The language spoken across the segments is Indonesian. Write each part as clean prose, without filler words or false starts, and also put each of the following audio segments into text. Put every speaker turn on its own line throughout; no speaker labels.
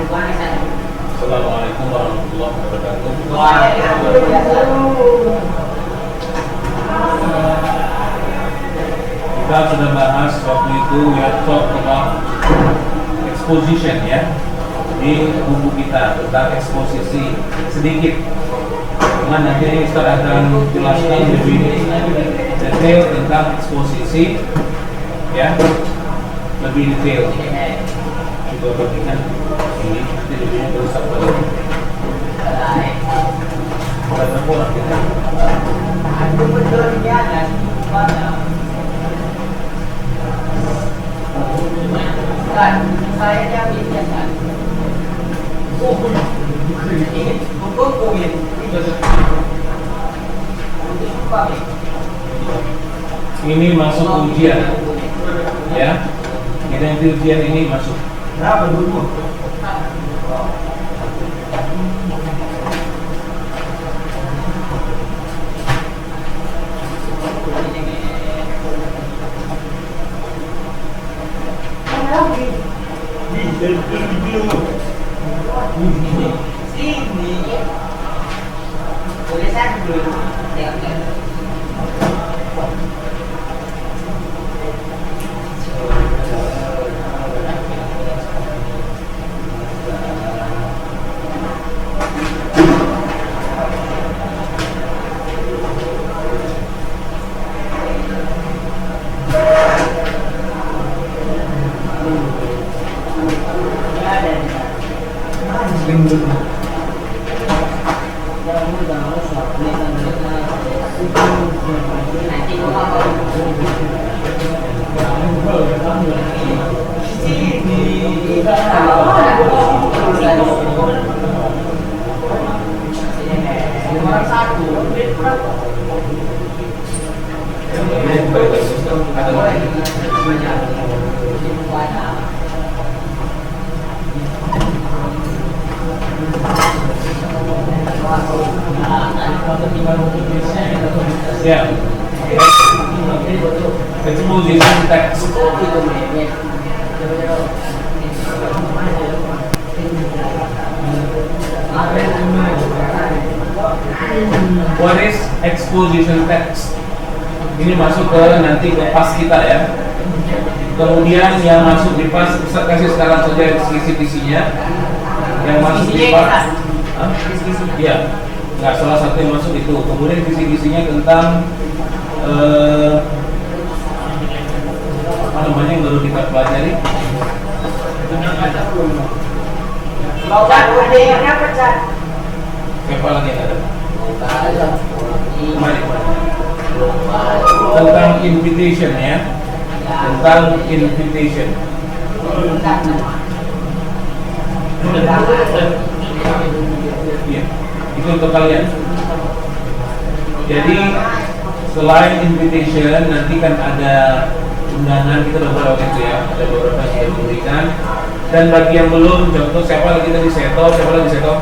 Assalamualaikum warahmatullahi wabarakatuh. Kita sudah bahas waktu itu ya, talk about exposition ya, di buku kita tentang eksposisi sedikit. Cuman nanti ini Ustaz akan jelaskan lebih detail tentang eksposisi ya, lebih detail. Coba bagikan ini nanti lebihnya berusak balik. Kita pulang kita.
Aku betulnya dan kan saya jawabnya kan.
Ini masuk ujian ya, kita nanti ujian ini masuk.
Berapa dulu?
Sini boleh saya dulu ya.
Ya, exposition text. What is exposition text? Ini masuk ke nanti ke pas kita ya. Kemudian yang masuk di pas, Ustaz kasih sekarang saja kisi-kisinya. Yang masuk di pas, ya, nggak salah satu yang masuk itu. Kemudian kisi-kisinya tentang apa namanya yang baru kita pelajari. Siapa lagi yang ada? Kemari. Tentang invitation ya, tentang invitation. Iya, itu untuk kalian. Jadi selain invitation nanti kan ada undangan, kita udah beberapa itu ya, ada beberapa yang sudah diberikan. Dan bagi yang belum, contoh siapa lagi tadi Seto, siapa lagi Seto?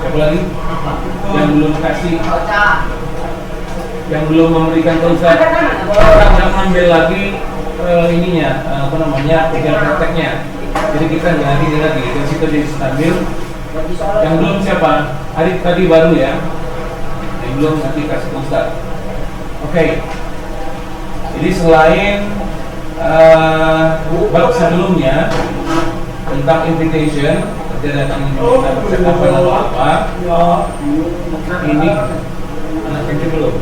Siapa lagi? Yang belum kasih, yang belum memberikan konsep, kita ambil lagi ininya, apa namanya, ujian prakteknya. Jadi kita nggak lagi, dari situ diambil. Yang belum siapa? Adik tadi baru ya. Yang belum nanti kasih ke Ustaz. Oke. Jadi selain bab sebelumnya tentang invitation, kita datang meminta percakapan atau apa, ini anak kecil belum.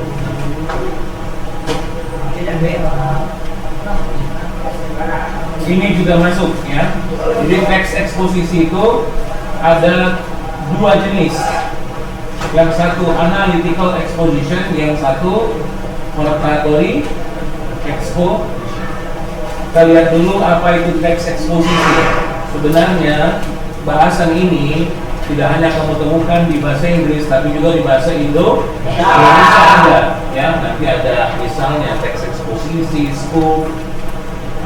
Ini juga masuk ya. Jadi teks eksposisi itu ada dua jenis. Yang satu analytical exposition, yang satu oratory expo. Kita lihat dulu apa itu teks eksposisi. Sebenarnya bahasan ini tidak hanya kamu temukan di bahasa Inggris, tapi juga di bahasa Indonesia ada. Ya, nanti ada misalnya teks eksposisi, scope,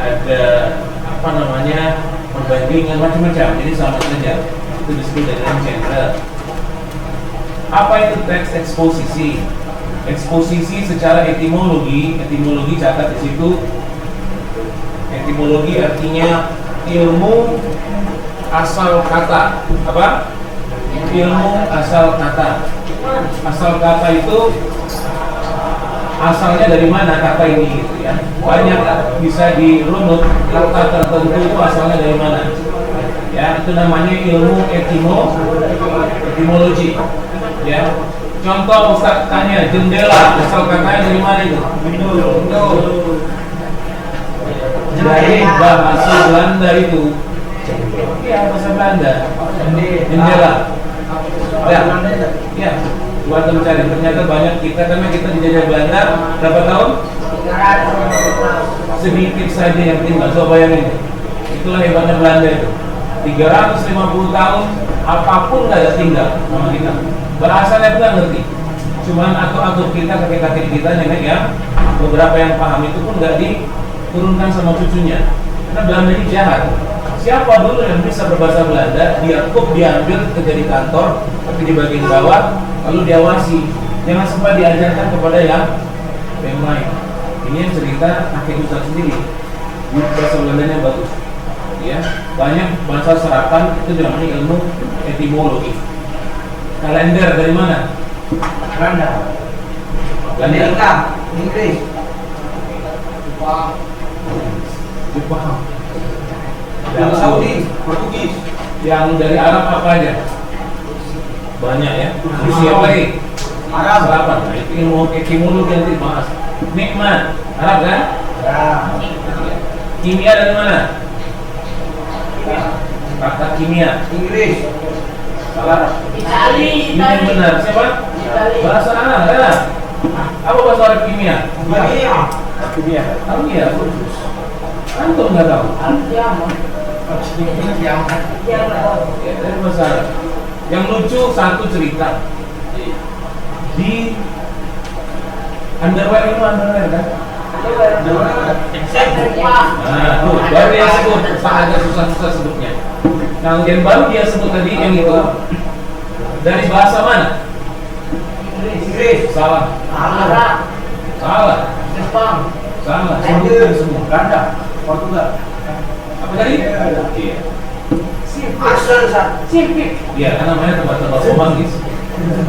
ada apa namanya perbandingan macam-macam. Jadi sama saja. Itu disebut dengan genre. Apa itu teks eksposisi? Eksposisi secara etimologi catat di situ. Etimologi artinya ilmu asal kata. Apa? Ilmu asal kata. Asal kata itu asalnya dari mana kata ini gitu ya. Banyak bisa dirunut kata tertentu itu asalnya dari mana. Ya, itu namanya ilmu etimologi. Ya. Contoh Ustaz tanya, jendela asal katanya dari mana itu? Dari bahasa Belanda itu. Iya, bahasa Belanda. Jendela. Ya, buat mencari. Ternyata banyak kita karena kita dijajah Belanda berapa tahun?
300
Sedikit saja yang tinggal. Coba bayangin. Itulah hebatnya Belanda itu. 350 tahun apapun nggak ada tinggal sama kita. Bahasanya pun nggak ngerti. Cuman atur-atur kita, kakek-kakek kita, nenek ya. Beberapa yang paham itu pun nggak diturunkan sama cucunya. Karena Belanda ini jahat. Siapa dulu yang bisa berbahasa Belanda, dia diambil kerja di kantor, tapi di bagian bawah, lalu diawasi. Jangan sempat diajarkan kepada yang lain. Ini yang cerita kakek Ustaz sendiri. Bahasa Belandanya bagus. Ya, banyak bahasa serapan itu namanya ilmu etimologi. Kalender dari mana?
Belanda, Amerika, Inggris,
Jepang.
Arab Saudi, Portugis.
Yang dari Arab apa aja? Banyak ya. Siapa lagi?
Arab.
Serapan. Nah, itu ilmu etimologi yang dibahas. Nikmat, Arab kan?
Ya.
Kimia dari mana? Kata kimia.
Inggris.
Salah.
Itali.
Ini yang benar. Siapa?
Itali.
Bahasa Arab kan? Apa bahasa Arab kimia?
Kimia.
Kimia. Antum nggak tahu? Ya, dari bahasa Arab. Yang lucu satu cerita di underwear itu underwear kan? Nah, tuh, baru dia sebut, agak susah-susah sebutnya. Nah, yang baru dia sebut tadi yang itu dari bahasa mana?
Inggris.
Salah.
Arab.
Salah.
Jepang.
Salah. Sebutkan semua.
Belanda. Portugal.
Apa tadi? Iya.
Asal Sipik.
Iya, kan namanya tempat-tempat romantis.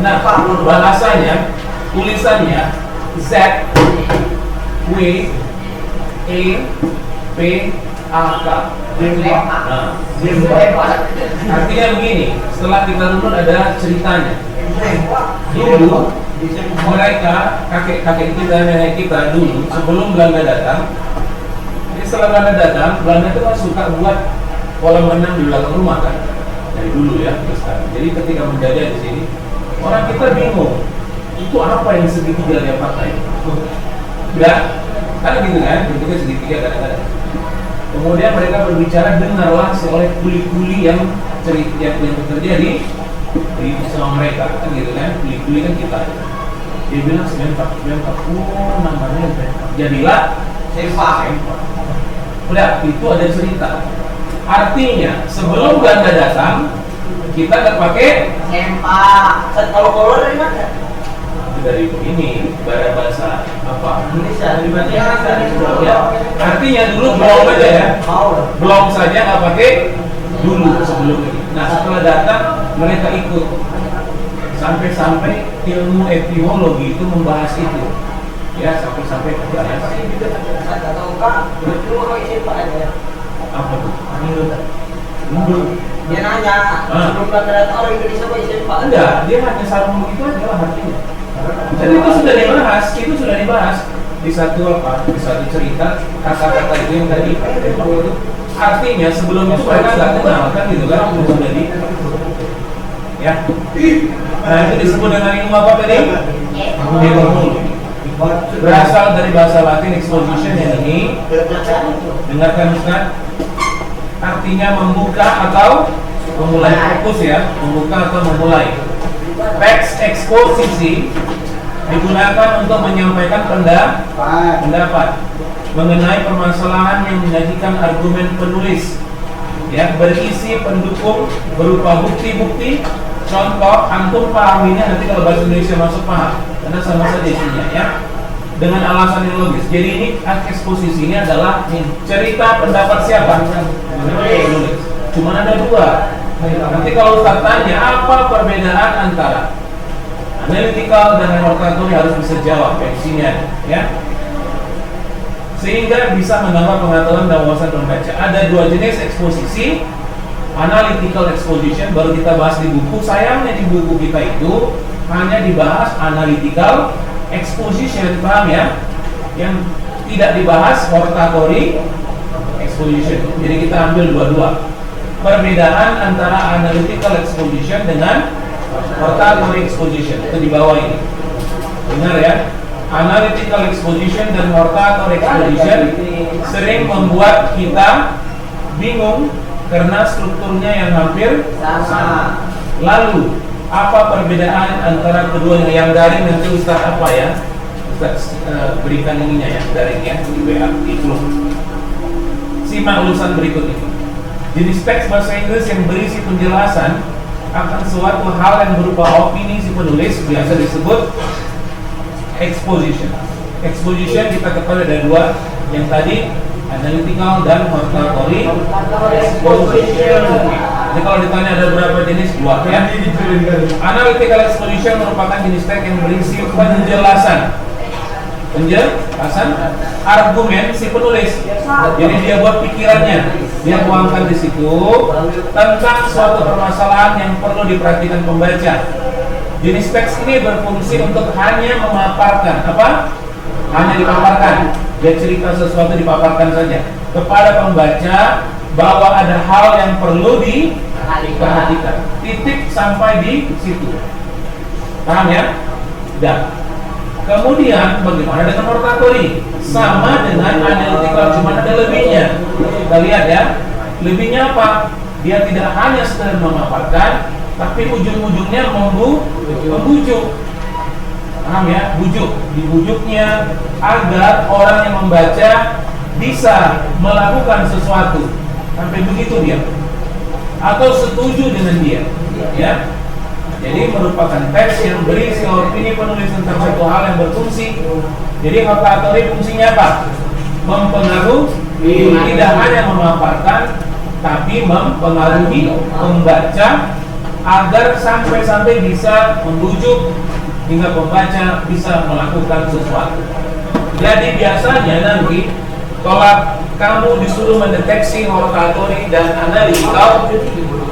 Nah, bahasanya, tulisannya Z W E P A K. Nah, artinya begini, setelah kita runut ada ceritanya. Dulu mereka, kakek-kakek kita, nenek kita dulu sebelum Belanda datang. Jadi setelah Belanda datang, Belanda itu kan suka buat kolam renang di belakang rumah kan, dari dulu ya terus sekarang. Jadi ketika menjajah di sini, orang kita bingung itu apa yang segitiga dia pakai. Enggak, kan gitu kan, bentuknya segitiga kadang-kadang. Kemudian mereka berbicara, dengarlah oleh kuli-kuli yang terjadi di sama mereka kan gitu kan, kuli-kuli kan kita. Dia bilang sempak, oh namanya sempak. Jadilah sempak. Udah, itu ada cerita. Artinya sebelum Belanda datang, kita nggak pakai
sempak. Kalau dari mana?
Dari ini bahasa apa?
Indonesia.
Ya. Artinya dulu belum aja ya. Belum saja nggak pakai dulu sebelum ini. Nah setelah datang mereka ikut sampai ilmu etimologi itu membahas itu. Ya sampai bahas. Apa tuh? Mundur.
Dia nanya, sebelum Belanda datang orang Indonesia pakai sempak?
Enggak, dia hanya sarung begitu aja lah artinya. Jadi itu sudah dibahas di satu cerita kata-kata itu yang tadi itu artinya sebelum itu mereka nggak kenal kan gitu kan sudah di ya. Nah itu disebut dengan ilmu apa tadi? Etimologi. Berasal dari bahasa Latin exposition yang ini. Dengarkan Ustaz. Artinya membuka atau memulai, fokus ya, membuka atau memulai. Teks eksposisi digunakan untuk menyampaikan pendapat mengenai permasalahan yang menyajikan argumen penulis, ya, berisi pendukung berupa bukti-bukti. Contoh, antum pahaminya nanti kalau bahasa Indonesia masuk paham, karena sama saja isinya, ya, dengan alasan yang logis. Jadi ini eksposisi ini adalah cerita pendapat siapa? Penulis. cuma ada dua. Nanti kalau Ustaz tanya apa perbedaan antara analytical dan hortatory, harus bisa jawab kayak sini ya. Sehingga bisa menambah pengetahuan dan wawasan pembaca. Ada dua jenis eksposisi, analytical exposition baru kita bahas di buku. Sayangnya di buku kita itu hanya dibahas analytical exposition, paham ya? Yang tidak dibahas hortatory exposition. Jadi kita ambil dua-dua. Perbedaan antara analytical exposition dengan hortatory exposition itu di bawah ini. Dengar ya, analytical exposition dan hortatory exposition sering membuat kita bingung karena strukturnya yang hampir sama. Lalu apa perbedaan antara keduanya? Yang daring nanti Ustaz apa ya? Ustaz berikan ininya ya, daring ya, di WA itu. Simak ulasan berikut ini. Jenis teks bahasa Inggris yang berisi penjelasan akan suatu hal yang berupa opini si penulis biasa disebut exposition. Exposition kita ketahui ada dua, yang tadi analytical dan hortatory exposition. Jadi kalau ditanya ada berapa jenis, dua ya. Analytical exposition merupakan jenis teks yang berisi penjelasan argumen si penulis. Jadi dia buat pikirannya, dia tuangkan di situ tentang suatu permasalahan yang perlu diperhatikan pembaca. Jenis teks ini berfungsi untuk hanya memaparkan apa? Hanya dipaparkan. Dia cerita sesuatu dipaparkan saja kepada pembaca bahwa ada hal yang perlu diperhatikan. Titik sampai di situ. Paham ya? Dah. Kemudian bagaimana dengan hortatory? Sama dengan analytical, cuma ada lebihnya. Kita lihat ya, lebihnya apa? Dia tidak hanya sekedar memaparkan, tapi ujung-ujungnya membujuk. Paham ya? Bujuk. Dibujuknya agar orang yang membaca bisa melakukan sesuatu. Sampai begitu dia. Atau setuju dengan dia. Ya. Jadi merupakan teks yang berisi opini penulis tentang satu hal yang berfungsi. Jadi hortatory fungsinya apa? Mempengaruhi, tidak hanya memaparkan, tapi mempengaruhi pembaca agar sampai-sampai bisa membujuk hingga pembaca bisa melakukan sesuatu. Jadi biasanya nanti kalau kamu disuruh mendeteksi hortatory dan analytical,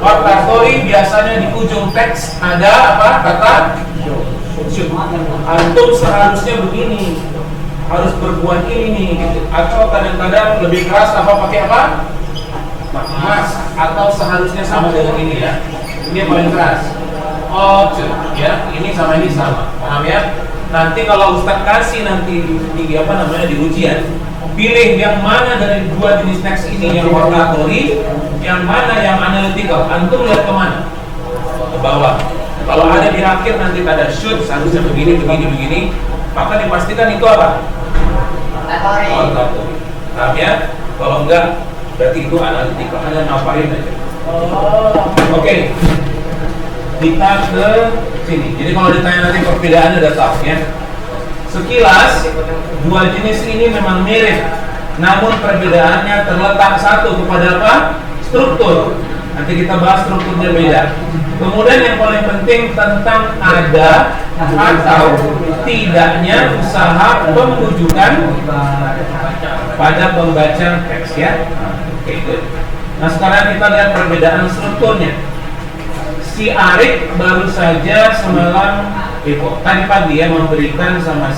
hortatory biasanya di ujung teks ada apa? Kata should. Antum seharusnya begini, harus berbuat ini gitu. Atau kadang-kadang lebih keras apa pakai apa? Mas, atau seharusnya sama dengan ini ya. Ini yang paling keras. Ya, ini sama ini sama. Paham ya? Nanti kalau Ustaz kasih nanti di apa namanya di ujian, pilih yang mana dari dua jenis teks ini, yang hortatory, yang mana yang analytical. Antum lihat kemana? Ke bawah. Kalau ada di akhir nanti ada should, seharusnya begini, maka dipastikan itu apa? Hortatory. Paham ya? Kalau enggak, berarti itu analytical. Hanya ngapain aja. Oke. Kita ke sini. Jadi kalau ditanya nanti perbedaannya udah tahu ya. Sekilas dua jenis ini memang mirip, namun perbedaannya terletak satu kepada apa? Struktur. Nanti kita bahas strukturnya beda. Kemudian yang paling penting tentang ada atau tidaknya usaha pembujukan pada pembaca teks ya. Oke, good. Nah sekarang kita lihat perbedaan strukturnya. Si Arik baru saja semalam tadi pagi ya memberikan sama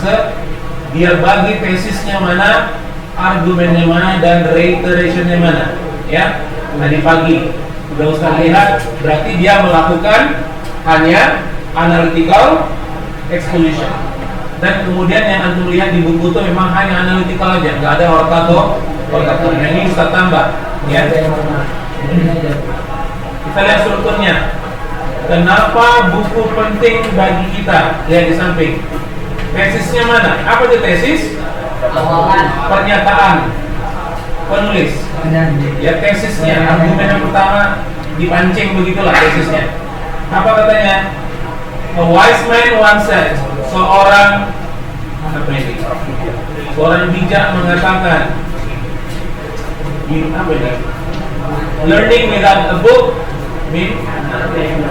dia bagi tesisnya mana, argumennya mana, dan reiterationnya mana ya. Tadi pagi udah Ustaz lihat, berarti dia melakukan hanya analytical exposition. Dan kemudian yang antum lihat di buku itu memang hanya analytical aja, nggak ada hortatory. Nah, ini Ustaz tambah ya. Kita lihat strukturnya. Kenapa buku penting bagi kita? Lihat di samping. Tesisnya mana? Apa itu tesis? Pernyataan penulis. Ya tesisnya, argumen yang pertama dipancing begitulah tesisnya. Apa katanya? A wise man once said, seorang bijak mengatakan, apa ini? learning without a book mean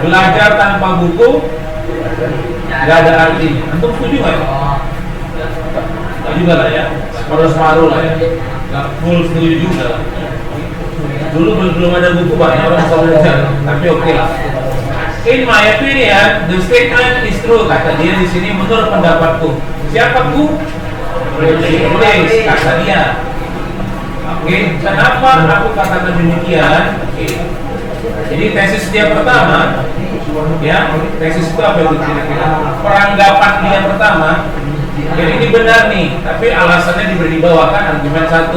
belajar tanpa buku nggak ada artinya. Antum setuju nggak? Nggak juga lah ya, separuh-separuh lah ya, nggak full setuju juga lah. Dulu belum ada buku banyak orang bisa belajar, tapi oke lah. In my opinion, the statement is true, kata dia di sini menurut pendapatku. Siapa ku? Tulis, kata dia. Oke, kenapa aku katakan demikian? Oke. Jadi tesis dia pertama, ya, tesis itu apa itu kira-kira? Peranggapan dia pertama. Jadi ini benar nih, tapi alasannya diberi di bawah kan, argumen 1,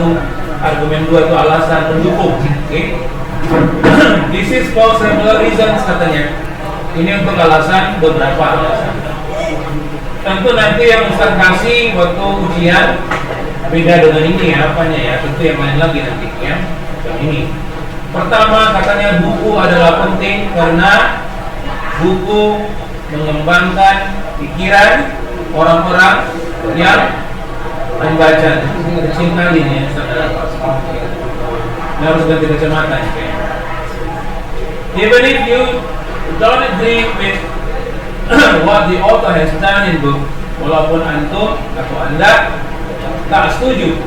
argumen 2 itu alasan pendukung. Oke. This is for several reasons katanya. Ini untuk alasan, beberapa alasan. Tentu nanti yang Ustaz kasih waktu ujian beda dengan ini ya, apanya ya, tentu yang lain lagi nanti ya. Yang ini. Pertama katanya buku adalah penting karena buku mengembangkan pikiran orang-orang yang membaca. Kecil kali nih ya, saudara. Ini harus ganti kacamata nih kayaknya. Even if you don't agree with what the author has done in book, walaupun antum atau anda tak setuju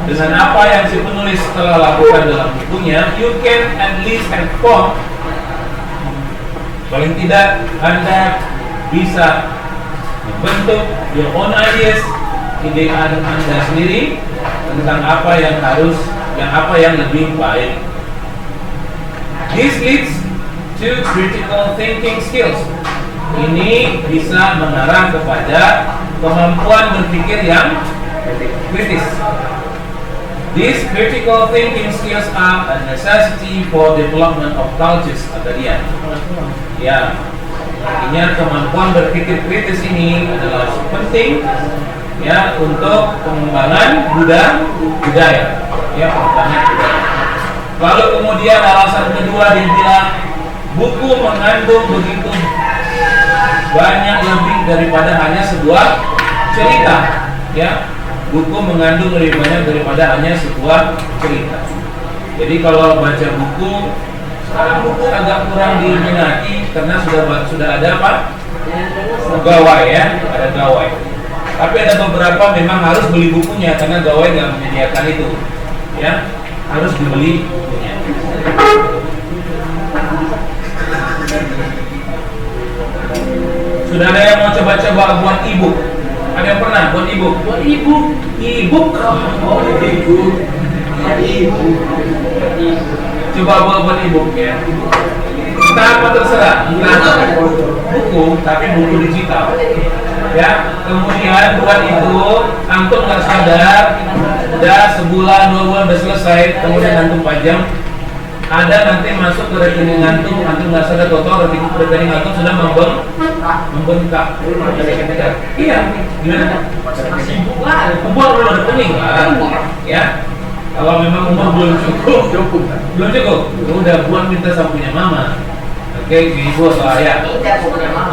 dengan apa yang si penulis telah lakukan dalam bukunya, you can at least have fun. Paling tidak anda bisa membentuk your own ideas, ide anda sendiri tentang apa yang harus, apa yang lebih baik. This leads to critical thinking skills. Ini bisa mengarah kepada kemampuan berpikir yang kritis. These critical thinking skills are a necessity for development of cultures, kata dia. Ya, artinya kemampuan berpikir kritis ini adalah penting ya untuk pengembangan budaya. Ya, pengembangan budaya. Lalu kemudian alasan kedua dia bilang buku mengandung begitu banyak lebih daripada hanya sebuah cerita, ya. Buku mengandung lebih banyak daripada hanya sebuah cerita. Jadi kalau baca buku, sekarang buku agak kurang diminati karena sudah ada apa? Gawai ya, ada gawai. Tapi ada beberapa memang harus beli bukunya karena gawai nggak menyediakan itu, ya. Harus dibeli bukunya. Sudah ada yang mau coba-coba buat e-book? Ada yang pernah buat e-book? Buat e-book? E-book? Oh, e-book. Coba buat e-book ya. Entah apa terserah. Entah buku, tapi buku digital. Ya, kemudian buat itu antum nggak sadar, udah sebulan 2 bulan udah selesai, kemudian antum pajang. Ada nanti masuk ke rekening antum nggak sadar total rekening antum sudah membengkak. Iya, gimana? Umur belum rekening kan? Ya, kalau memang umur belum cukup, udah buat minta sapunya mama. Oke, ibu atau ayah.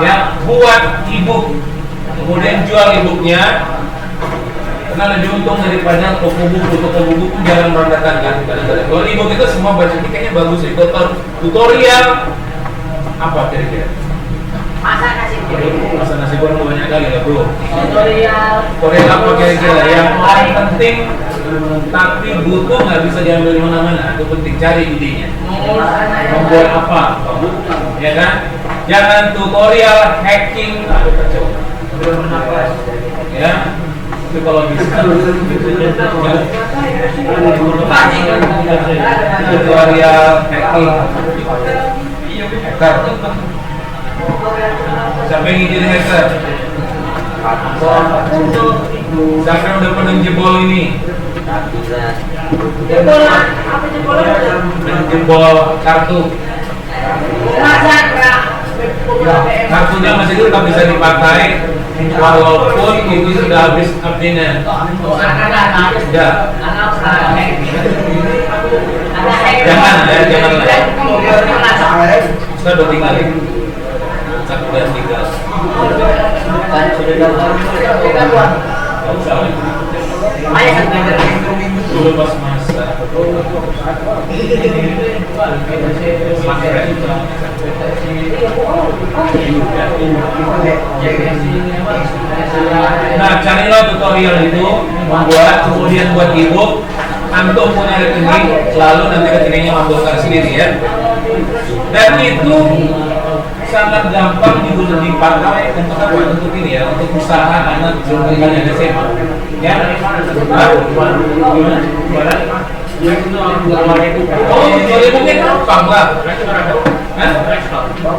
Ya, buat e-book, kemudian jual e-booknya. Karena lebih untung daripada toko buku jarang mendatangkan. Kalau e-book itu semua baca ini kayaknya bagus ya. Tutorial apa kira-kira? Masak nasi goreng banyak kali ya bro. Tutorial apa kira-kira yang paling penting tapi buku nggak bisa diambil di mana-mana. Itu penting, cari idenya. Membuat apa? Ya kan? Jangan tutorial hacking. Ya. Itu kalau bisa tutorial hacking hacker. Siapa yang jadi hacker? Siapa yang udah pernah jebol ini? Jebol kartu. Kartunya masih tetap bisa dipakai walaupun itu sudah habis update-nya. Ya. Jangan Ustaz udah tinggal. Ustaz udah tinggal. Dulu pas masa Nah, carilah tutorial itu, membuat, kemudian buat ebook. Antum punya rekening, lalu nanti rekeningnya membongkar sendiri ya. Dan itu sangat gampang juga dipakai untuk apa? Untuk ini ya, untuk usaha anak yang ada SMA. Ya, oh, jadi mungkin gampang lah.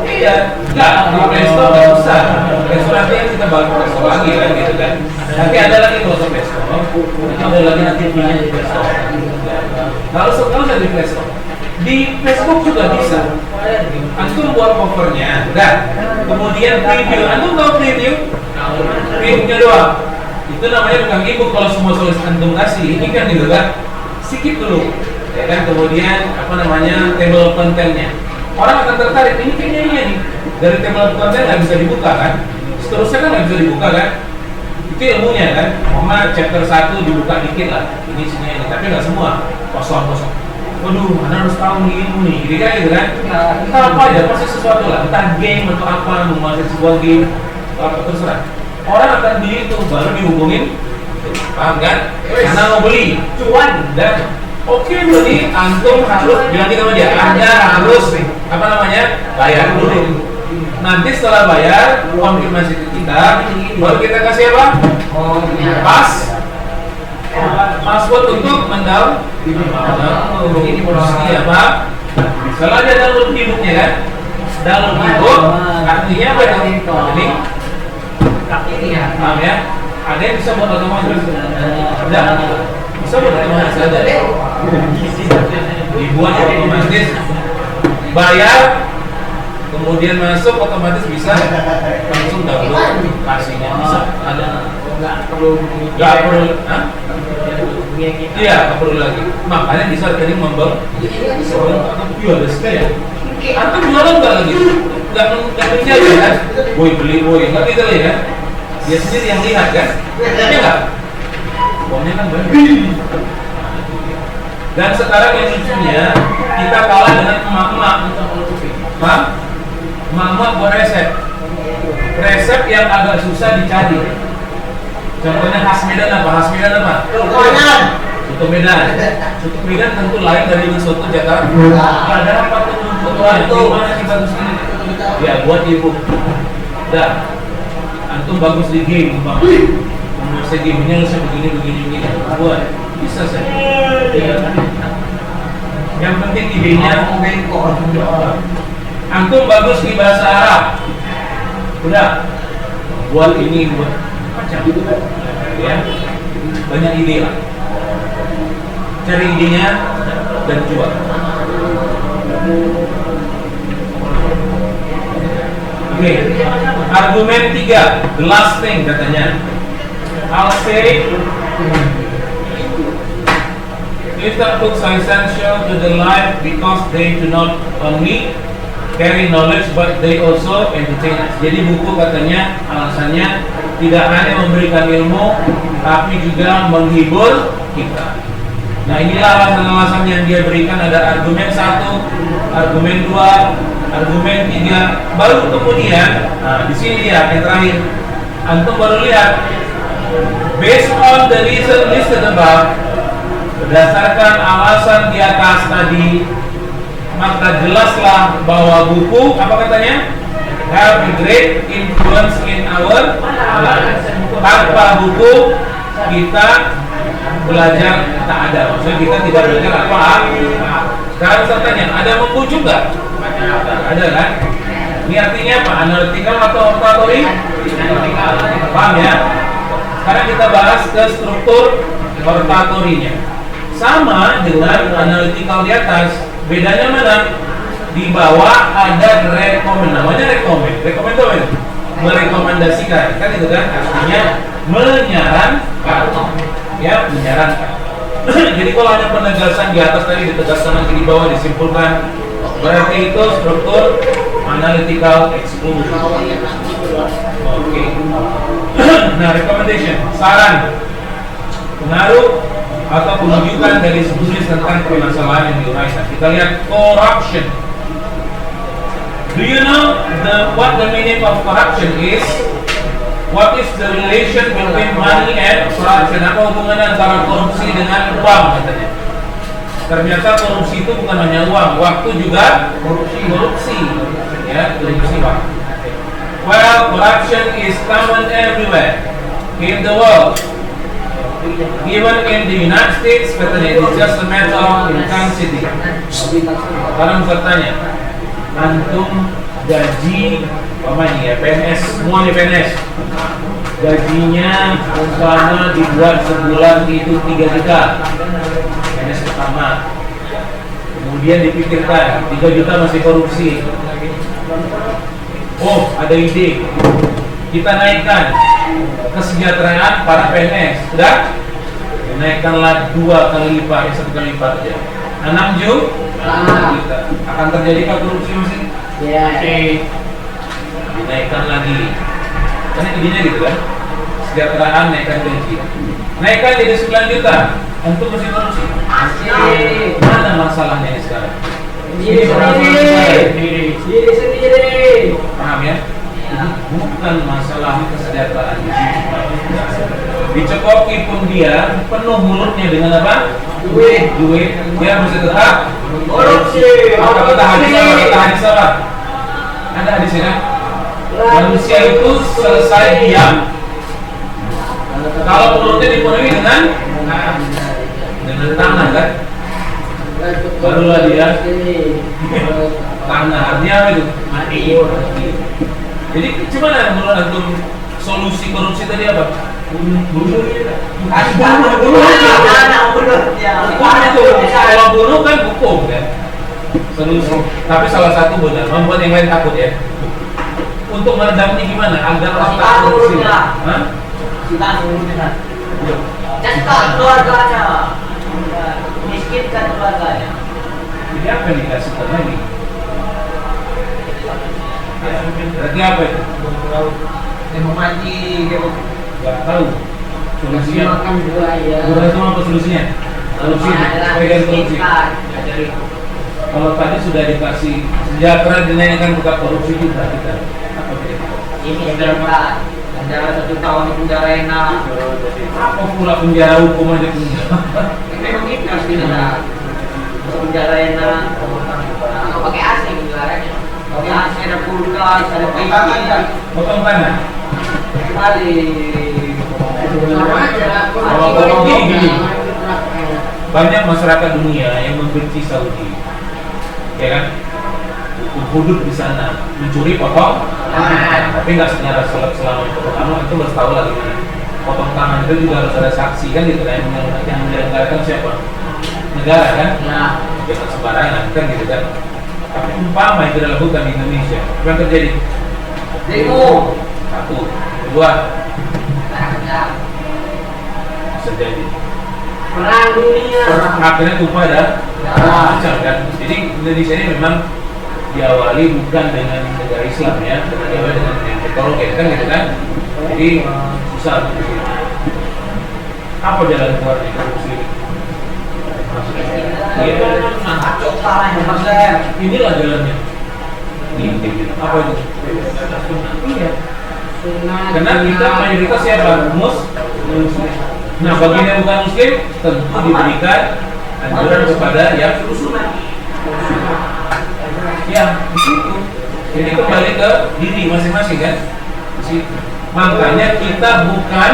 Iya, nggak di Play Store nggak susah. Play Store nanti yang kita baru Play Store lagi kan, gitu kan. Nanti ada lagi untuk Play Store, ada lagi nanti punya di Play Store. Lalu setelah di Play Store, di Facebook juga bisa. Antum buat covernya, dan kemudian preview. Antum tahu preview? Previewnya doang. Itu namanya bukan ebook. Kalau semua solusi antum kasih, ini kan gitu kan. Skip dulu, ya kan. Kemudian apa namanya table kontennya. Orang akan tertarik. Ini kayaknya iya nih. Dari table konten nggak bisa dibuka kan? Seterusnya kan nggak bisa dibuka kan? Itu ilmunya kan. Cuma chapter 1 dibuka dikit lah. Ini sini ini, tapi nggak semua. Kosong. Waduh, mana harus tahu nih ilmu nih, gitu kan? Entah apa aja, pasti sesuatu lah. Entah game atau apa, menguasai sebuah game, atau apa terserah. Orang akan beli itu, baru dihubungin, paham kan? Karena mau beli, cuan dan oke beli, antum harus bilang gitu aja. Anda harus apa namanya bayar dulu. Nanti setelah bayar, konfirmasi ke kita, baru kita kasih apa? Password untuk mendownload. Ini prosesnya apa? Setelah dia download ebooknya kan, download ebook artinya apa itu? Jadi, paham ya? Ada yang bisa buat otomatis, ada bisa buat otomatis ada. Dibuat otomatis, bayar, kemudian masuk otomatis bisa langsung download pastinya bisa ada. Nggak perlu, iya, nggak perlu lagi. Makanya bisa rekening membang. Iya, ada sekian. Antum jualan nggak lagi? Nggak menjadi kan? Boy beli, nggak gitu ya? Dia sendiri yang lihat kan? Iya nggak? Uangnya kan banyak. Dan sekarang yang lucunya kita kalah dengan emak-emak. Emak-emak buat resep yang agak susah dicari. Contohnya khas Medan apa? Soto Medan tentu lain dari soto Jakarta. Ada apa tuh? Gimana sih bagus ini? Ya buat ibu. Dah, antum bagus di game, bang. Menguasai gamenya harusnya begini. Buat bisa saja. Yang penting idenya. Antum bagus di bahasa Arab. Udah, buat ini buat macam ya, banyak ide lah. Cari idenya dan jual. Oke, argumen 3, the last thing katanya. I'll say little books are essential to the life because they do not only carry knowledge but they also entertain us. Jadi buku katanya alasannya tidak hanya memberikan ilmu tapi juga menghibur kita. Nah, inilah alasan-alasan yang dia berikan. Ada argumen 1, argumen 2, argumen 3. Baru kemudian, nah di sini dia yang terakhir. Antum baru lihat based on the reason listed above, berdasarkan alasan di atas tadi, maka jelaslah bahwa buku apa katanya have a great influence in our life. Tanpa buku kita belajar tak ada. Maksudnya kita tidak belajar apa? Sekarang saya tanya, ada membujuk nggak? Ada kan? Ini artinya apa? Analytical atau oratory? Paham ya? Sekarang kita bahas ke struktur oratory-nya. Sama dengan analytical di atas. Bedanya mana? Di bawah ada rekomend. Namanya rekomend. Rekomend itu apa itu? Merekomendasikan. Kan itu kan? Artinya menyarankan. Ya, menyarankan. Jadi kalau hanya penegasan di atas tadi ditegaskan nanti di bawah disimpulkan, berarti itu struktur analytical exclusion. Oke. Nah, recommendation, saran, pengaruh atau penunjukan dari sejenis tentang permasalahan yang diuraikan. Kita lihat corruption. Do you know what the meaning of corruption is? What is the relation between money and corruption? Apa hubungannya antara korupsi dengan uang katanya? Ternyata korupsi itu bukan hanya uang, waktu juga korupsi. Ya, korupsi waktu. Well, corruption is common everywhere in the world. Even in the United States, katanya it's just a matter of intensity. Sekarang bertanya, antum gaji apa nih ya, PNS, semua nih PNS, gajinya umpama dibuat sebulan itu 3 juta, PNS pertama. Kemudian dipikirkan 3 juta masih korupsi. Oh, ada ide, kita naikkan kesejahteraan para PNS. Sudah? Naikkanlah 2 kali lipat, 1 kali lipat aja. 6 juta. Akan terjadi korupsi masih?
Ya.
Oke. Dinaikkan lagi. Karena idenya gitu kan? Kesejahteraan naikkan gaji. Naikkan jadi 9 juta. Untuk masih korupsi. Mana masalahnya ini sekarang? Diri sendiri. Paham ya? Bukan masalah kesejahteraan dicekoki pun dia penuh mulutnya dengan apa? Duit. Dia masih tetap korupsi. Kata hadis apa? Ada hadisnya? Manusia itu selesai diam kalau mulutnya dipenuhi dengan tanah kan? Barulah dia tanah. Artinya apa itu? Mati. Jadi gimana menurut antum solusi korupsi tadi apa? Bunuh. Kalau bunuh kan hukum kan? Solusi. Tapi salah satu benar, membuat yang lain takut ya. Untuk meredamnya gimana? Agar orang takut korupsi. Hah?
Kita urusnya. Cekat keluarganya. Miskinkan keluarganya.
Jadi apa yang dikasihkan lagi? Ya, berarti apa itu?
Yang memaji gitu.
Gak tahu. Solusinya
Makan buaya.
Berarti apa solusinya? Solusi pegang korupsi. Kalau tadi sudah dikasih sejahtera dinaikkan bukan korupsi juga kita. Apa beda?
Ini penjara 1 tahun di penjara enak.
Apa pula penjara hukum aja penjara?
Memang itu aslinya. Penjara enak. Kalau pakai AC penjaranya. Pakai AC ada kulkas, ada TV.
Potong tangan.
Kali. Sama aja.
Kalau potong gini. Banyak masyarakat dunia yang membenci Saudi, ya kan? Hudud di sana, mencuri potong, tapi nggak secara selama potong tangan itu harus tahu lagi gimana. Potong tangan itu juga harus ada saksi kan gitu kan, yang menyelenggarakan siapa? Negara kan? Jangan sembarangan kan gitu kan. Tapi umpama itu dilakukan di Indonesia, apa yang terjadi?
Demo.
1, 2, bisa jadi.
Perang dunia.
Akhirnya tumpah dan macam kan. Jadi Indonesia ini memang diawali bukan dengan negara Islam ya, diawali dengan teknologi kan gitu kan. Jadi susah. Apa jalan keluarnya korupsi? Inilah jalannya. Apa itu? Iya. Karena kita mayoritas siapa? Muslim. Nah, bagi yang bukan Muslim tentu diberikan anjuran kepada yang ya begitu. Jadi kembali ke diri masing-masing kan. Makanya kita bukan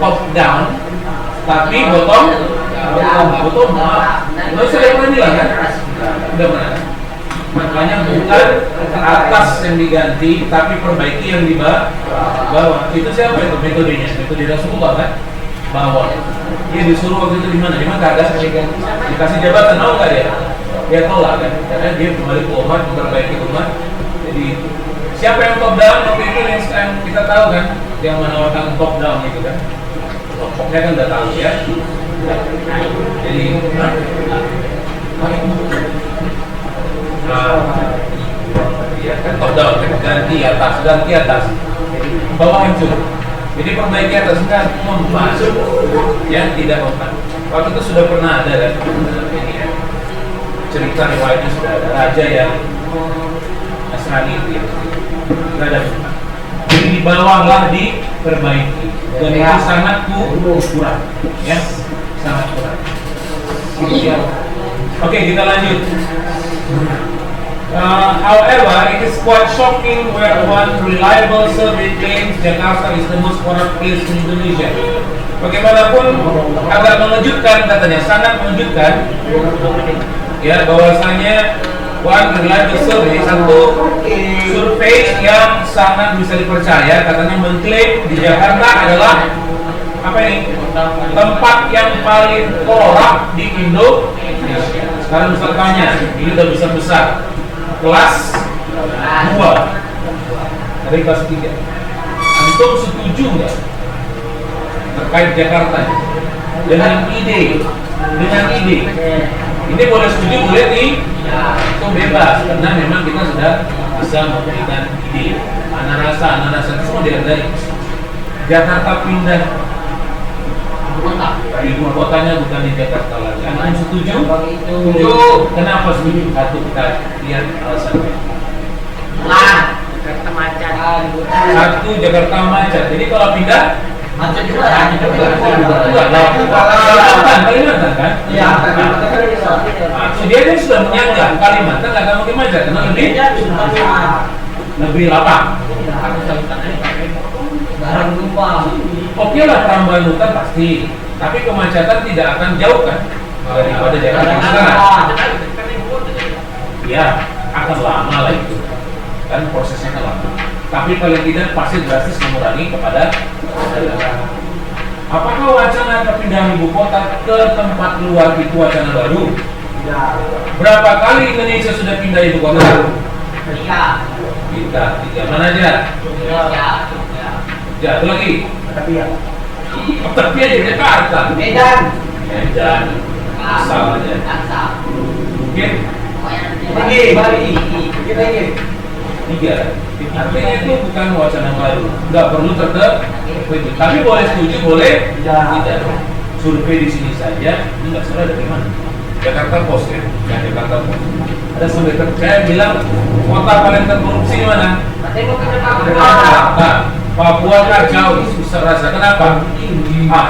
top down, tapi bottom up. Lo sudah pernah bilang kan? Udah pernah. Makanya bukan atas yang diganti, tapi perbaiki yang di bawah. Itu siapa itu metodenya? Metode Rasulullah kan? Bawah. Dia disuruh waktu itu di mana? Di mana ada dikasih jabatan, mau nggak dia? Dia tolak kan? Karena dia kembali ke umat, memperbaiki umat. Jadi siapa yang top down waktu itu yang kita tahu kan? Yang menawarkan top down itu kan? Kelompoknya kan udah tahu ya. Jadi, ya kan top down kan ganti atas, bawah hancur. Jadi perbaiki atas enggak mempan, ya tidak mempan. waktu itu sudah pernah ada kan ini ya, cerita riwayatnya sudah ada raja yang Nasrani itu ya, sudah ada. Jadi dibawalah diperbaiki dan itu sangat kurang, ya, sangat kurang. Oke, kita lanjut. However, it is quite shocking where one reliable survey claims Jakarta is the most corrupt place in Indonesia. Bagaimanapun agak mengejutkan katanya, sangat mengejutkan. Ya, bahwasanya one reliable survey, satu survei yang sangat bisa dipercaya, katanya mengklaim di Jakarta adalah apa ini? Tempat yang paling korup di Indonesia. Sekarang Ustaz tanya, ini udah besar-besar. Kelas 2 dari kelas 3. Antum setuju nggak terkait Jakarta dengan ide? Ini boleh setuju, boleh itu bebas, karena memang kita sudah bisa memberikan ide. Anak rasa itu semua dihargai. Jakarta pindah ibu kotanya bukan di Jakarta lagi. Anda setuju? Setuju. Kenapa setuju? Satu, kita lihat alasannya.
Jakarta macet.
Satu, Jakarta macet. Jadi kalau pindah
Macet juga.
Kalimantan kan?
Iya.
Dia kan sudah menyangga Kalimantan nggak mungkin macet, karena lebih lapang.
Barang lupa.
Oke lah, perambahan hutan pasti, tapi kemacetan tidak akan jauh kan daripada Jakarta sekarang. Ya, akan lama lah itu, kan prosesnya kan lama. Tapi paling tidak pasti drastis mengurangi kepada. Apakah wacana perpindahan ibu kota ke tempat luar itu wacana baru? Berapa kali Indonesia sudah pindah ibu kota? Tiga. Mana aja? Satu lagi. Tapi aja Jakarta. Medan. Asal aja. Mungkin. Bali. Tiga. Artinya itu bukan wacana baru. Nggak perlu tapi boleh setuju, boleh tidak. Survei di sini saja, ini nggak salah dari mana? Jakarta Post ya, Jakarta Post. Ada sampai saya bilang kota paling terkorupsi di mana? Papua kacau, susah rasa. Kenapa?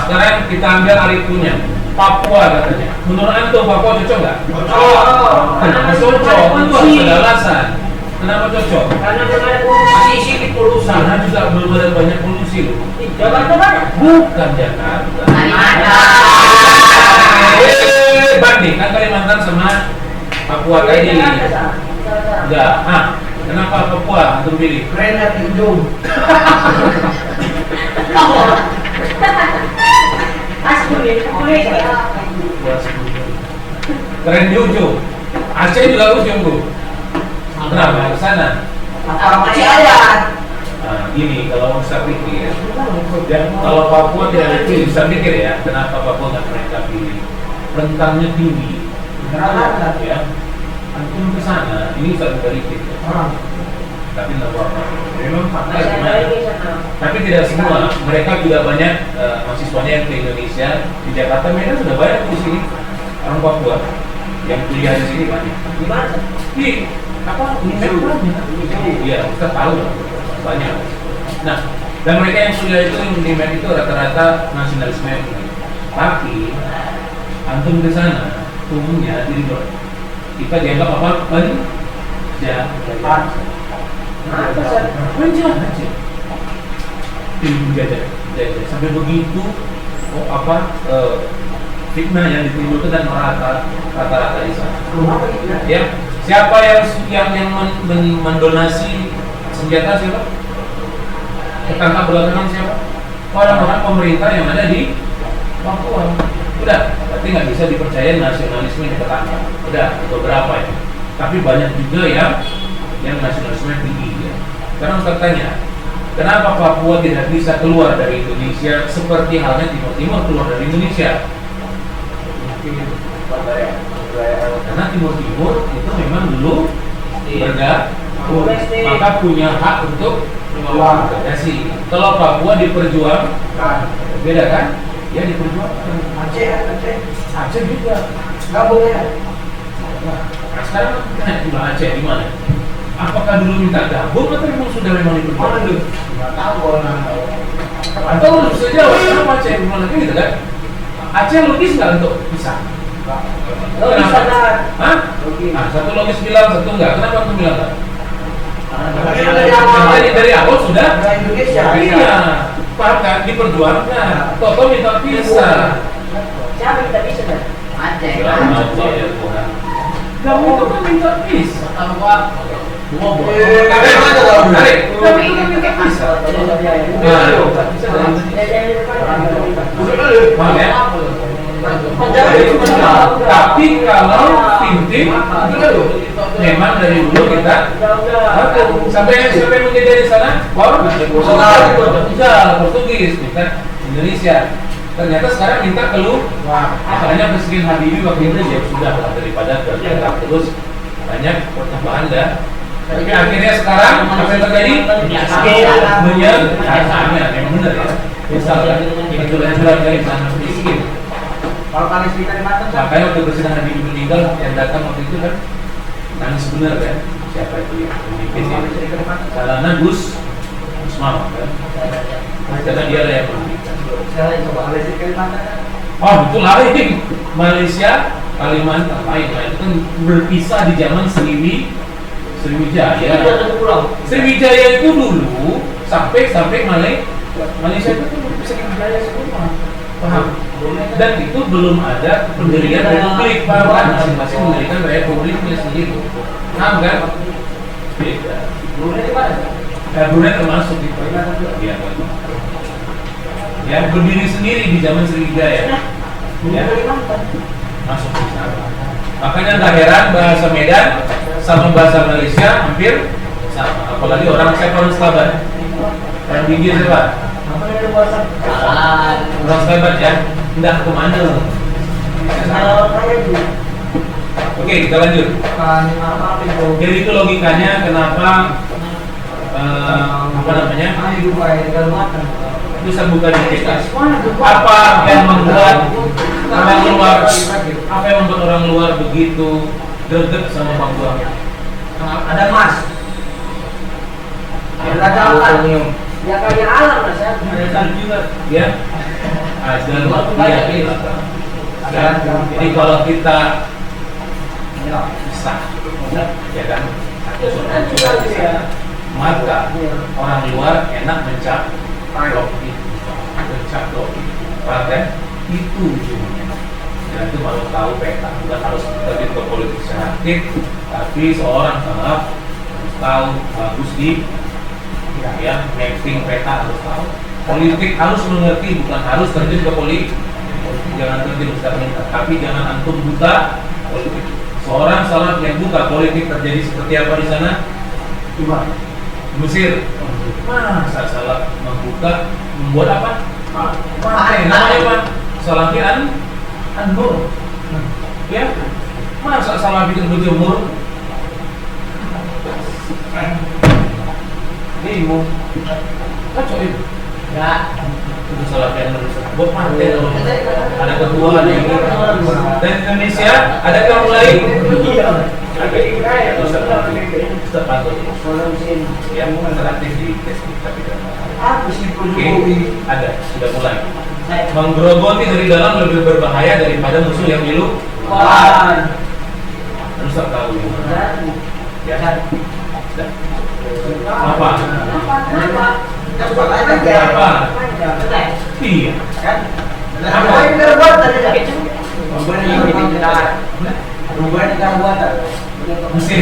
Sekarang kita ambil alih punya Papua katanya. Menurut antum Papua cocok nggak? Kenapa cocok? Itu harus ada alasan. Kenapa cocok?
Karena ada polusi di polusi.
Sana juga belum ada banyak polusi loh.
Jakarta mana?
Bukan Jakarta. Bandingkan Kalimantan sama Papua tadi. Enggak. Kenapa Papua antum pilih?
Keren hati hidung.
Keren di ujung. Aceh juga ujung tuh. Kenapa? Ke sana.
Masih ada.
Gini, kalau bisa pikir, kalau Papua tidak dipilih, bisa pikir ya, kenapa Papua nggak mereka pilih? Rentangnya tinggi. Ya. Antum ke sana, ini satu dari kita. Tapi nggak apa-apa. Memang fakta gimana? Tapi tidak semua. Mereka juga banyak mahasiswanya yang ke Indonesia. Di Jakarta mereka sudah banyak di sini orang Papua yang kuliah di sini banyak.
Di mana?
Iya, kita tahu lah, banyak. Nah, dan mereka yang kuliah itu yang demand itu rata-rata nasionalisme. Tapi antum ke sana, umumnya di luar kita dianggap apa? Penjajah aja. Penjajah. Sampai begitu, fitnah yang ditimbulkan dan rata-rata di sana. Ya. Siapa yang mendonasi senjata siapa? Ketangkap belakangan siapa? Orang-orang pemerintah yang ada di Papua. Udah, berarti nggak bisa dipercaya nasionalisme yang ketangkap. Udah, beberapa ya. Tapi banyak juga yang nasionalisme tinggi ya. Sekarang saya tanya, kenapa Papua tidak bisa keluar dari Indonesia seperti halnya Timur Timur keluar dari Indonesia? Karena Timur Timur itu memang dulu bergabung, maka punya hak untuk mengakomodasi. Kalau Papua diperjuangkan, beda kan? Ya diperjuangkan.
Aceh.
Aceh juga.
Gabung ya.
Nah, sekarang kan di Aceh di mana? Apakah dulu minta gabung atau memang diperjuangkan?
Nggak tahu orang tahu.
Atau lu bisa jawab kenapa Aceh di mana gitu kan? Aceh logis nggak untuk pisah?
Logis
Kenapa?
kan?
Hah?
Logis.
Nah, satu logis bilang, satu enggak. Kenapa aku bilang enggak?
Karena
Dari awal sudah.
Orang Indonesia.
Iya, paham kan? Diperjuangkan. Toto minta pisah.
Siapa kita bisa kan?
Aceh.
Kamu itu kan minta pisah.
Tahu gua.
Dua buah.
Eh,
Tarik. Kamu itu kan minta pisah. Paham ya? Tapi kalau Pintim memang dari dulu kita sampai menjadi di sana Portugis bukan Indonesia. Ternyata sekarang minta keluar. Makanya Presiden Habibie waktu itu ya sudah lah daripada bergerak terus banyak pertambahan dah. Tapi akhirnya sekarang apa yang terjadi? Menyelesaikannya memang benar ya. Misalnya kejuran dari sana miskin.
Kalau Palestina di Banten kan?
Makanya waktu Presiden Habibie meninggal yang datang waktu itu kan nangis benar kan? Siapa itu yang memimpin ya? Salahnya Gus Mama kan? Karena dia lah yang memimpin.
Saya coba Palestina di Banten kan?
Oh betul lain. Malaysia, Kalimantan lain lah. Itu kan berpisah di zaman Sriwijaya. Sriwijaya itu dulu sampai Malaysia itu kan Sriwijaya semua. Paham? Dan itu belum ada pendirian republik, paham kan? Masing-masing mendirikan republiknya sendiri. Paham kan? Beda.
Brunei di mana?
Brunei termasuk itu. Iya. Ya berdiri sendiri di zaman Sriwijaya. Ya,
Brunei di Banten.
masuk di sana. Makanya nggak heran bahasa Medan sama bahasa Malaysia hampir sama. Apalagi orang Selabat. Orang Gigi siapa?
Apa yang ada bahasa?
Orang Selabat ya. Nggak kemana?
Kalau saya juga.
Oke, kita lanjut.
Bukan apa itu?
Jadi itu logikanya kenapa apa namanya?
Ayo Dubai di Kalimantan.
Bisa buka dikit.
Mana Dubai?
Apa yang membuat orang luar orang luar begitu greget sama Papua?
Ada emas. Ada jalan. Ya kayak alam lah saya.
Ada salju juga, ya. Ada iya. Jadi kalau kita bisa, ya kan, maka orang luar enak mencap loki, paham kan? Itu ujungnya. Dan itu baru tahu peta, bukan harus terbit ke politik aktif, tapi seorang harus tahu bagus di ya mapping peta harus tahu. Politik harus mengerti, bukan harus terjun ke politik. Jangan terjun Ustaz minta, tapi jangan antum buta politik. Seorang salaf yang buta politik terjadi seperti apa di sana? Coba Mesir. Masa salaf membuka membuat apa? Namanya apa? Salafi An-Nur. Ya. Masa salafi itu berjemur? Ini mau kacau itu. Ya, itu salah yang buat pantai loh. Ada ketua di dan Indonesia ada kamu lain. Iya. Ada Ibrahim. Ustaz Panto. Yang interaktif di Facebook tapi
Apa sih
Jokowi? Ada, sudah mulai. Menggerogoti dari dalam lebih berbahaya daripada musuh yang di luar. Ustaz tahu. Ya. Apa? Apa? Iya.
Kan?
Apa?
Apa yang buat tadi? Dubai negara buatan.
Mesir.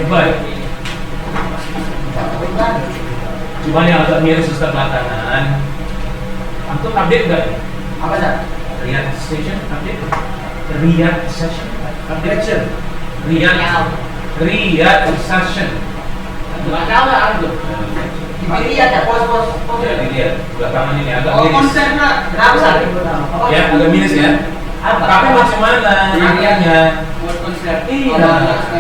Baik. Cuma yang agak miris Ustaz belakangan. Antum update nggak?
Apa sih?
Riyadh Station update? Riyadh Station update? Riyadh Station.
Nggak tahu lah aku.
Dilihat ya pos-pos.
Ya dilihat belakangan ini agak
Oh
miris.
konsernya. Kenapa sih?
Ya agak miris ya. Tapi macam mana akhirnya?
Konser.
Iya.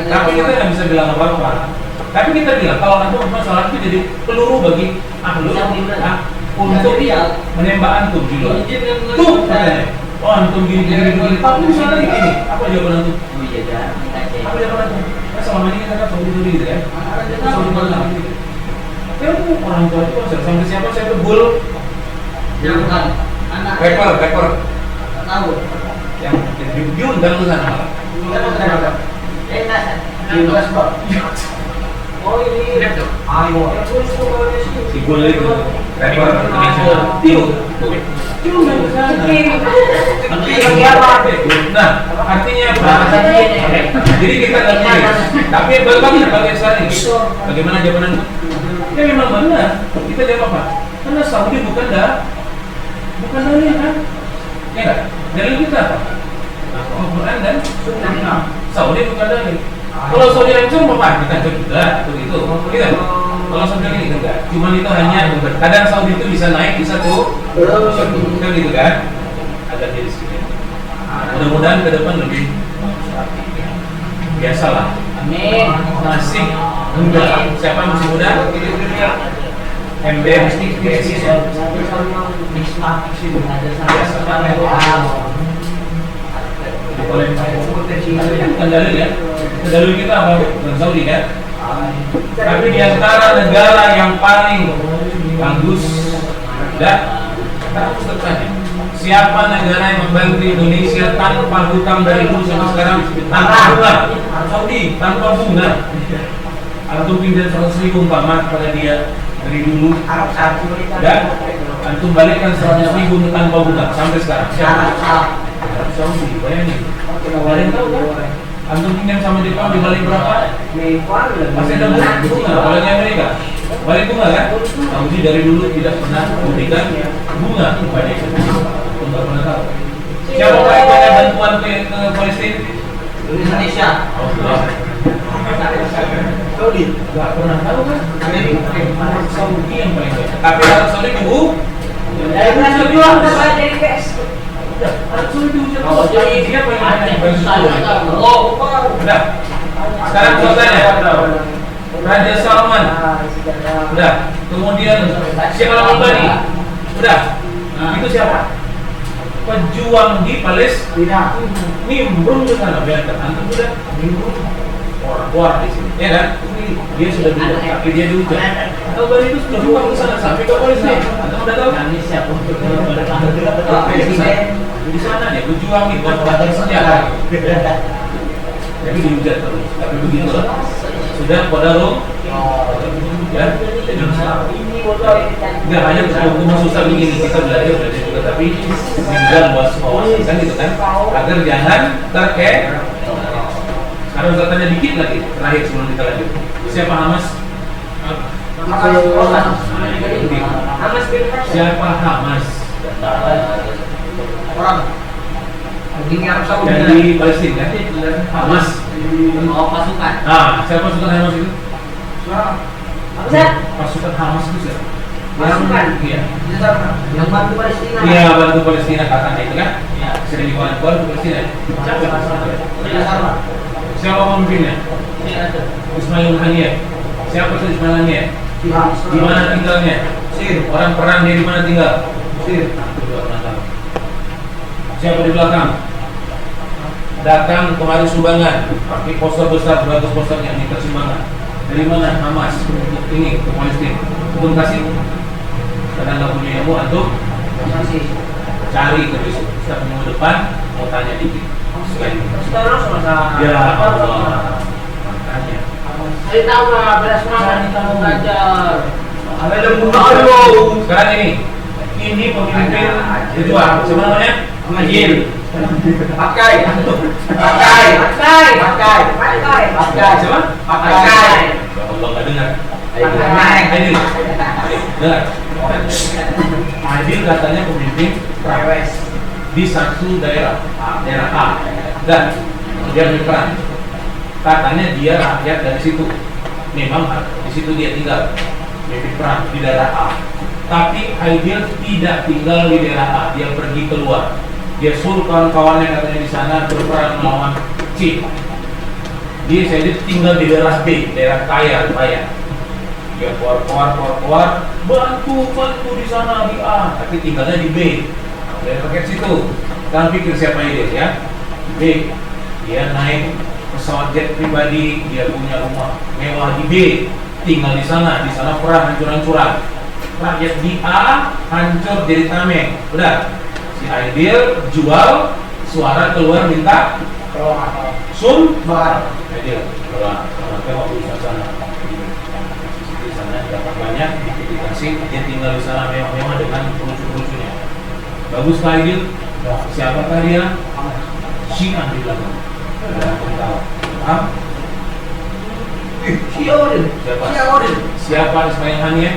Tapi kita nggak bisa bilang apa-apa. Tapi kita bilang kalau antum masalah itu jadi peluru bagi ahlul untuk menembak antum di luar. Tuh katanya. Oh, antum gini. Tapi misalnya gini, apa jawaban antum?
Oh iya dah.
Apa jawaban antum? Kan selama ini kita kan Saudi gitu ya. Saudi mana? Ya orang tua itu kalau sampai siapa saya tuh bul
Yang bukan anak.
rapper
Tahu.
yang diundang ke sana.
Kita mau kenapa?
Enggak.
Jelas, Pak. Oh ini. Ayo.
Si bul itu rapper Indonesia. Diundang ke sana. Nah, artinya apa? Jadi kita nggak pilih. Tapi bagaimana sekarang ini? Bagaimana jawaban itu? Ya memang benar. Kita jawab apa? Karena Saudi bukan dalil kan? Ya nggak? Dalil kita apa? Al-Quran dan Sunnah. Saudi bukan dalil. Kalau Saudi hancur apa? Kita hancur juga. Itu. Gitu. Kalau Saudi ini enggak. Cuman itu hanya kadang Saudi itu bisa naik, bisa tuh. Kan gitu kan? Ada di sini. Mudah-mudahan ke depan lebih biasalah.
Amin.
Masih muda. Siapa yang masih muda? MB mesti bukan dalil ya. Dalil kita apa? Bukan Saudi kan? Tapi di antara negara yang paling bagus dan kita harus bertanya, siapa negara yang membantu Indonesia tanpa hutang dari dulu sampai sekarang tanpa bunga? Saudi tanpa bunga. Antum pinjam 100.000 umpama pada dia dari dulu
Arab satu.
dan antum balikkan 100.000 tanpa bunga sampai sekarang. Siapa? Arab Saudi. Bayangin. Kalian tahu kan? Antum pinjam sama Jepang dibalik berapa? Masih ada bunga. Apalagi Amerika. Balik bunga kan? Saudi dari dulu tidak pernah memberikan bunga kepada Indonesia. Tidak pernah tahu. Siapa paling banyak bantuan ke Palestina?
Indonesia.
Saudi. Gak pernah tahu kan? Arab Saudi yang paling banyak. Tapi Arab Saudi dulu. Arab Saudi dulu.
Oh, jadi
dia paling banyak bantuan.
Oh,
Udah. Sekarang saya tanya. Raja Salman. Udah. Kemudian Syekh Al-Albani. Udah. Itu siapa? Pejuang di Palestina. Nimbrung ke sana biar antum udah nimbrung. Orang di sini, ya kan? Dia sudah bilang, tapi dia diujar. Al-Albani itu sudah buang ke sana sampai ke Palestina. Antum udah tahu? Kami siap untuk di sana dia berjuang nih buat badan senjata. Tapi diujar terus. Tapi begitulah. Sudah pada Rom, ya, nggak hanya untuk susah begini kita belajar juga, tapi juga luas wawasan kan gitu kan, agar jangan terkait. Sekarang saya tanya dikit lagi terakhir sebelum kita lanjut. Siapa Hamas? Siapa Hamas?
Orang. Ini Arab Saudi.
Dari Palestina kan? Hamas.
oh pasukan.
Nah, siapa pasukan Hamas itu?
Apa?
Pasukan Hamas itu siapa?
Pasukan.
Iya.
Yang bantu Palestina.
Iya, bantu Palestina katanya itu kan? Iya. Sering dikuat bantu Palestina. Siapa pasukannya? Siapa pemimpinnya? Ismail Haniyeh. Siapa itu Ismail Haniyeh? Di mana tinggalnya? Orang perang dia di mana tinggal? Siapa di belakang? Datang kemari sumbangan, pakai poster besar, 200 posternya minta sumbangan. Dari mana? Hamas ini ke Palestina. Antum kasih? Karena nggak punya ilmu, antum cari ke besok. Setiap minggu depan mau tanya dikit.
Terus masa.
Ya Allah. Makanya.
Saya tahu lah, belas mana kamu belajar.
Ada buka dulu.
Sekarang ini pemimpin kedua. Siapa namanya? Majil.
Pakai.
Siapa?
Pakai.
Ya Allah nggak dengar.
Pakai.
Adil. Dengar. Adil katanya pemimpin perang di satu daerah A. Dan dia berperan. Katanya dia rakyat dari situ. Memang di situ dia tinggal. Pemimpin perang di daerah A. Tapi Aidil tidak tinggal di daerah A. Dia pergi keluar. Dia suruh kawan-kawannya katanya di sana berperang melawan C. Dia saya tinggal di daerah B, daerah kaya. Dia keluar, bantu di sana di A, tapi tinggalnya di B. Dari paket situ. Kalian pikir siapa dia ya? B, dia naik pesawat jet pribadi, dia punya rumah mewah di B, tinggal di sana perang hancur-hancuran. Rakyat di A hancur jadi tameng. Udah, si Aidil jual, suara keluar minta sumbar. Aidil keluar, tengok di sana. Di sana dapat banyak, dikasih, dia tinggal di sana mewah-mewah dengan lucu-lucunya. Bagus Pak Aidil. Siapakah dia? Syiah di belakang. Paham? Siapa Ismail Haniah?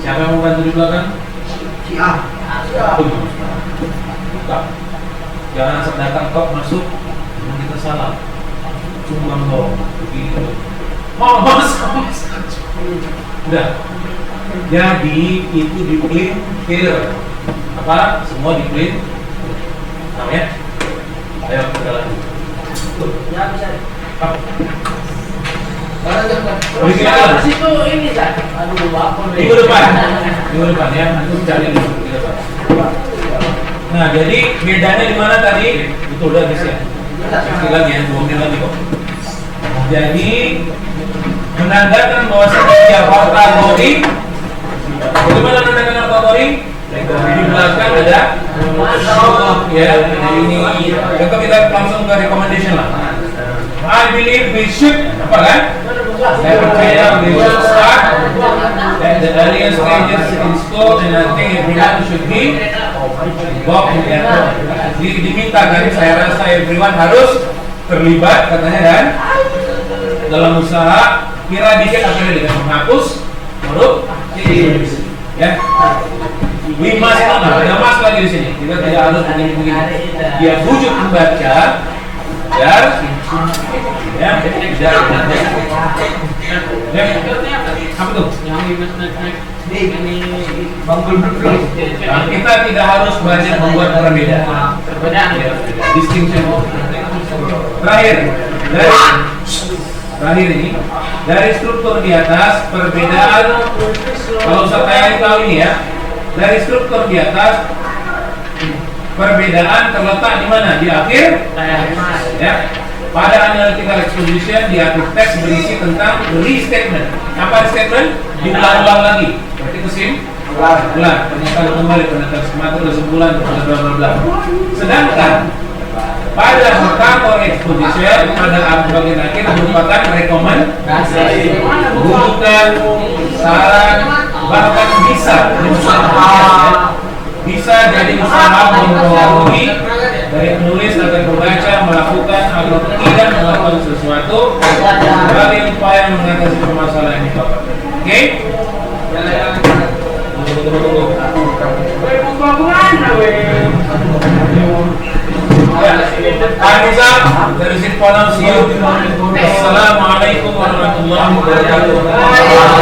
Siapa yang mau bantu di belakang? Buka. Jangan asal datang kok masuk, kita salah. Cuma dong, begitu. Mas. Udah. Jadi itu di print clear. Apa? Semua di print. Tahu ya? Ayo kita lanjut.
Ya bisa.
Situ
ini kan. Aduh, apa
minggu depan ya. Nanti cari minggu depan. Nah, jadi bedanya di mana tadi? Itu udah guys ya. Sekali lagi ya, 2 menit lagi kok. Jadi menandakan bahwasanya dia kategori. Bagaimana menandakan kategori? Di belakang ada ya, ini. Contoh kita langsung ke recommendation lah. I believe we should, apa kan? Saya percaya we should start at the earliest stages in school, and I think everyone should be involved in that. Diminta kan, saya rasa everyone harus terlibat katanya kan dalam usaha. Kira dikit akhirnya dengan menghapus huruf ya. We must not, ada mas lagi di sini. Kita tidak harus begini-begini. Dia bujuk membaca dan ya, apa tuh? Nah, kita tidak harus banyak membuat perbedaan. Distinction. Terakhir ini dari struktur di atas perbedaan. Kalau saya tahu ini ya, dari struktur di atas perbedaan terletak di mana? Di akhir ya. Pada analytical exposition di akhir teks berisi tentang restatement. Apa restatement? Diulang-ulang lagi. Berarti kesimpulan. Ternyata kembali pendapat semata udah sebulan bla bla bla. Sedangkan pada mutator exposition pada bagian akhir merupakan rekomendasi, bukan saran, bahkan bisa jadi usaha mempengaruhi dari penulis agar pembaca melakukan atau tidak melakukan sesuatu sebagai upaya mengatasi permasalahan ini. Oke? Tunggu. Anissa dari Sitponau. Assalamualaikum warahmatullahi wabarakatuh.